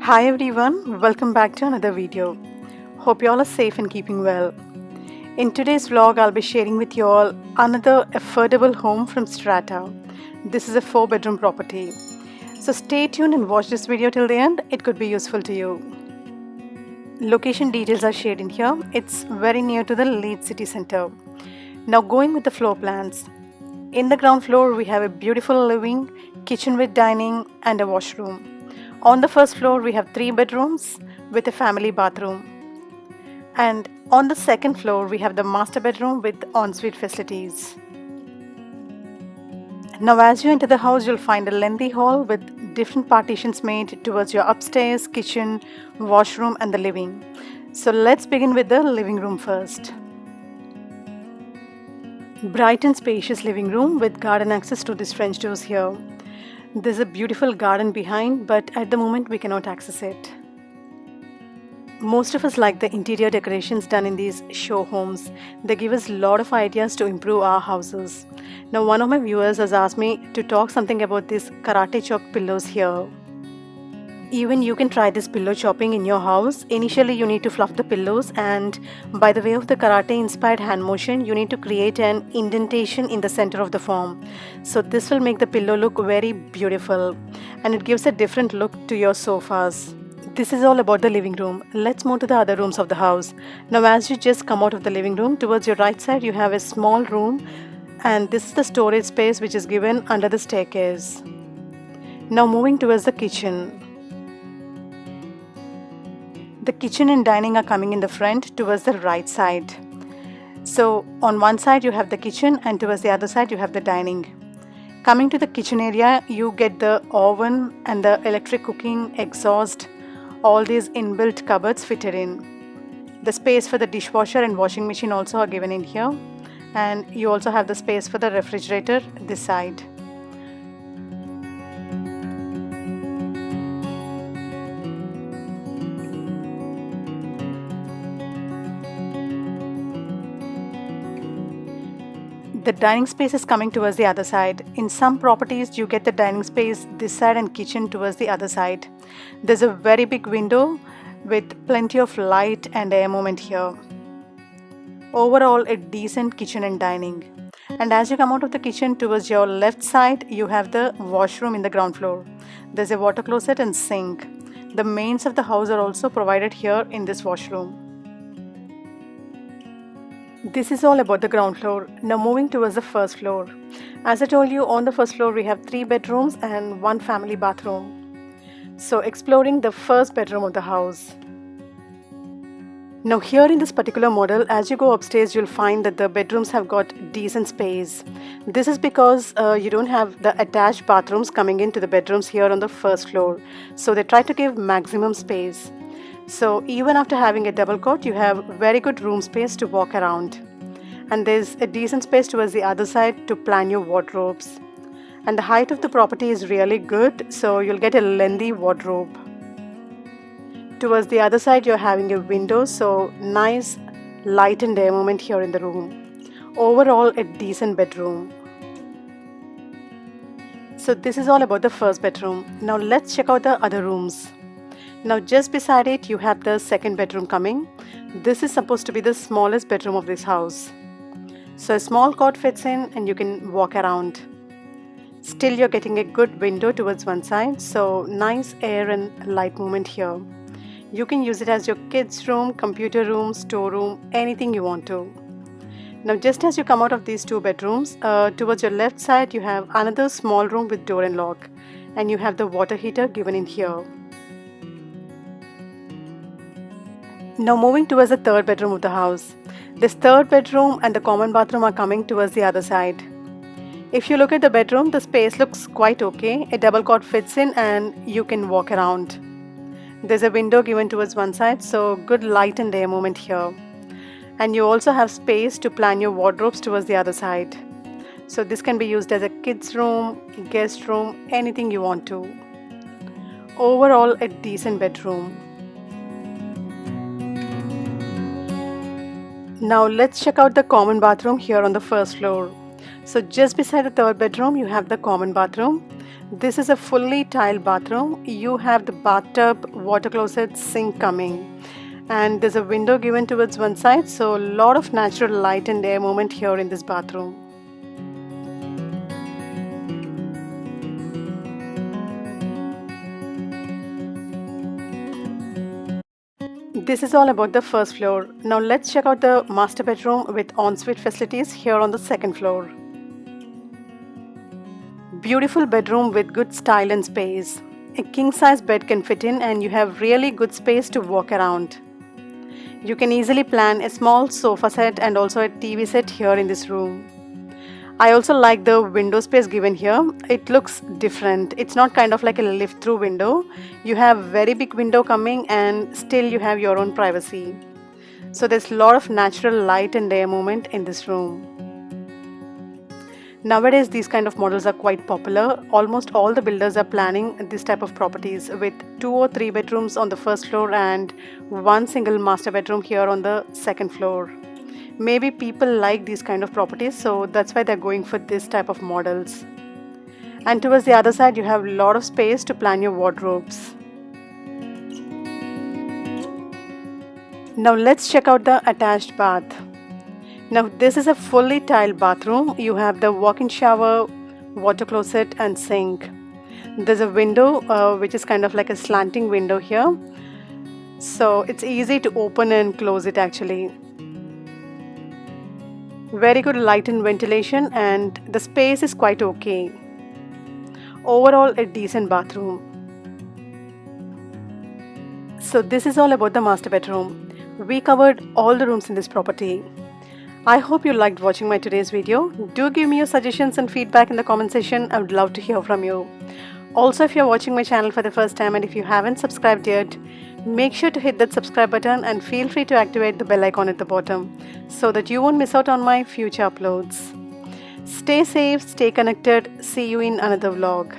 Hi everyone, welcome back to another video. Hope you all are safe and keeping well. In today's vlog, I'll be sharing with you all another affordable home from Strata. This is a 4-bedroom property. So stay tuned and watch this video till the end. It could be useful to you. Location details are shared in here. It's very near to the Leeds city center. Now going with the floor plans. In the ground floor, we have a beautiful living, kitchen with dining and a washroom. On the first floor, we have 3 bedrooms with a family bathroom. And on the second floor, we have the master bedroom with ensuite facilities. Now, as you enter the house, you'll find a lengthy hall with different partitions made towards your upstairs, kitchen, washroom, and the living. So let's begin with the living room first. Bright and spacious living room with garden access to these French doors here. There's a beautiful garden behind, but at the moment we cannot access it. Most of us like the interior decorations done in these show homes. They give us a lot of ideas to improve our houses. Now one of my viewers has asked me to talk something about these karate chop pillows here. Even you can try this pillow chopping in your house. Initially you need to fluff the pillows, and by the way of the karate inspired hand motion, you need to create an indentation in the center of the foam. So this will make the pillow look very beautiful and it gives a different look to your sofas. This is all about the living room. Let's move to the other rooms of the house. Now as you just come out of the living room, towards your right side you have a small room, and this is the storage space which is given under the staircase. Now moving towards the kitchen. The kitchen and dining are coming in the front towards the right side. So on one side you have the kitchen and towards the other side you have the dining. Coming to the kitchen area, you get the oven and the electric cooking, exhaust, all these inbuilt cupboards fitted in. The space for the dishwasher and washing machine also are given in here, and you also have the space for the refrigerator this side. The dining space is coming towards the other side. In some properties, you get the dining space this side and kitchen towards the other side. There's a very big window with plenty of light and air movement here. Overall, a decent kitchen and dining. And as you come out of the kitchen, towards your left side, you have the washroom in the ground floor. There's a water closet and sink. The mains of the house are also provided here in this washroom. This is all about the ground floor. Now moving towards the first floor. As I told you, on the first floor we have 3 bedrooms and 1 family bathroom. So exploring the first bedroom of the house. Now here in this particular model, as you go upstairs, you'll find that the bedrooms have got decent space. This is because you don't have the attached bathrooms coming into the bedrooms here on the first floor. So they try to give maximum space. So even after having a double cot, you have very good room space to walk around. And there's a decent space towards the other side to plan your wardrobes. And the height of the property is really good, so you'll get a lengthy wardrobe. Towards the other side, you're having a window, so nice light and air movement here in the room. Overall, a decent bedroom. So this is all about the first bedroom. Now let's check out the other rooms. Now just beside it you have the second bedroom coming. This is supposed to be the smallest bedroom of this house. So a small cot fits in and you can walk around. Still you're getting a good window towards one side, so nice air and light movement here. You can use it as your kids' room, computer room, storeroom, anything you want to. Now just as you come out of these 2 bedrooms, towards your left side you have another small room with door and lock, and you have the water heater given in here. Now moving towards the third bedroom of the house. This third bedroom and the common bathroom are coming towards the other side. If you look at the bedroom, the space looks quite okay. A double cot fits in and you can walk around. There's a window given towards one side, so good light and air movement here. And you also have space to plan your wardrobes towards the other side. So this can be used as a kids room, guest room, anything you want to. Overall, a decent bedroom. Now let's check out the common bathroom here on the first floor. So just beside the third bedroom you have the common bathroom. This is a fully tiled bathroom. You have the bathtub, water closet, sink coming. And there's a window given towards one side, so a lot of natural light and air movement here in this bathroom. This is all about the first floor. Now let's check out the master bedroom with ensuite facilities here on the second floor. Beautiful bedroom with good style and space. A king-size bed can fit in and you have really good space to walk around. You can easily plan a small sofa set and also a TV set here in this room. I also like the window space given here. It looks different. It's not kind of like a lift through window. You have very big window coming and still you have your own privacy. So there's a lot of natural light and air movement in this room. Nowadays these kind of models are quite popular. Almost all the builders are planning this type of properties with 2 or 3 bedrooms on the first floor and one single master bedroom here on the second floor. Maybe people like these kind of properties, so that's why they're going for this type of models. And towards the other side you have a lot of space to plan your wardrobes. Now let's check out the attached bath. Now this is a fully tiled bathroom. You have the walk-in shower, water closet and sink. There's a window which is kind of like a slanting window here. So it's easy to open and close it actually. Very good light and ventilation and the space is quite okay. Overall a decent bathroom. So this is all about the master bedroom. We covered all the rooms in this property. I hope you liked watching my today's video. Do give me your suggestions and feedback in the comment section. I would love to hear from you. Also, if you're watching my channel for the first time and if you haven't subscribed yet, make sure to hit that subscribe button and feel free to activate the bell icon at the bottom so that you won't miss out on my future uploads. Stay safe, stay connected. See you in another vlog.